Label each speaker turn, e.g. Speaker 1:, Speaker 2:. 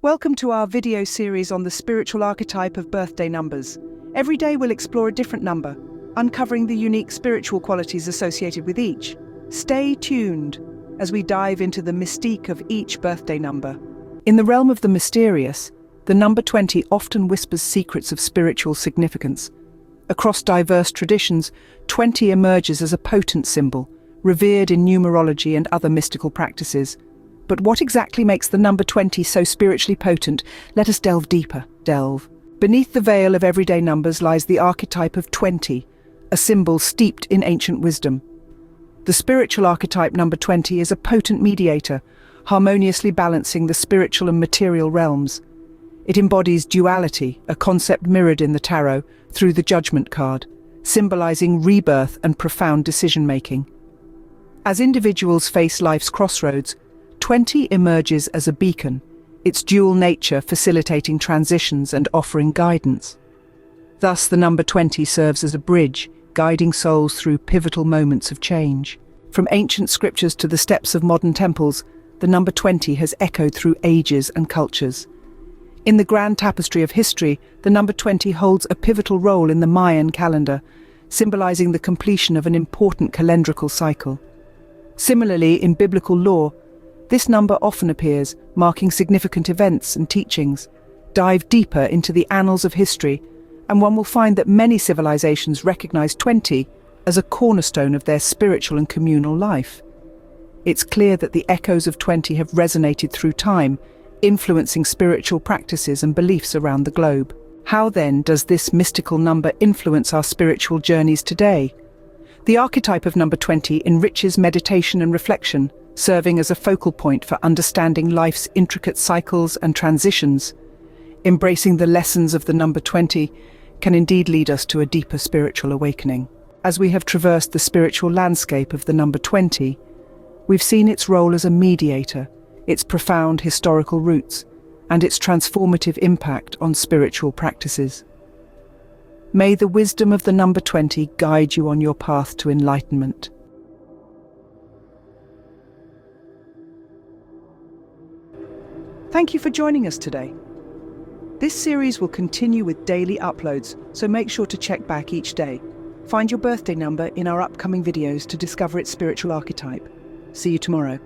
Speaker 1: Welcome to our video series on the spiritual archetype of birthday numbers. Every day we'll explore a different number, uncovering the unique spiritual qualities associated with each. Stay tuned as we dive into the mystique of each birthday number. In the realm of the mysterious, the number 20 often whispers secrets of spiritual significance. Across diverse traditions, 20 emerges as a potent symbol, revered in numerology and other mystical practices. But what exactly makes the number 20 so spiritually potent? Let us delve deeper. Beneath the veil of everyday numbers lies the archetype of 20, a symbol steeped in ancient wisdom. The spiritual archetype number 20 is a potent mediator, harmoniously balancing the spiritual and material realms. It embodies duality, a concept mirrored in the tarot through the Judgment card, symbolizing rebirth and profound decision-making. As individuals face life's crossroads, 20 emerges as a beacon, its dual nature facilitating transitions and offering guidance. Thus, the number 20 serves as a bridge, guiding souls through pivotal moments of change. From ancient scriptures to the steps of modern temples, the number 20 has echoed through ages and cultures. In the grand tapestry of history, the number 20 holds a pivotal role in the Mayan calendar, symbolizing the completion of an important calendrical cycle. Similarly, in biblical lore, this number often appears, marking significant events and teachings. Dive deeper into the annals of history, and one will find that many civilizations recognize 20 as a cornerstone of their spiritual and communal life. It's clear that the echoes of 20 have resonated through time, influencing spiritual practices and beliefs around the globe. How then does this mystical number influence our spiritual journeys today? The archetype of number 20 enriches meditation and reflection, serving as a focal point for understanding life's intricate cycles and transitions. Embracing the lessons of the number 20 can indeed lead us to a deeper spiritual awakening. As we have traversed the spiritual landscape of the number 20, we've seen its role as a mediator, its profound historical roots, and its transformative impact on spiritual practices. May the wisdom of the number 20 guide you on your path to enlightenment. Thank you for joining us today. This series will continue with daily uploads, so make sure to check back each day. Find your birthday number in our upcoming videos to discover its spiritual archetype. See you tomorrow.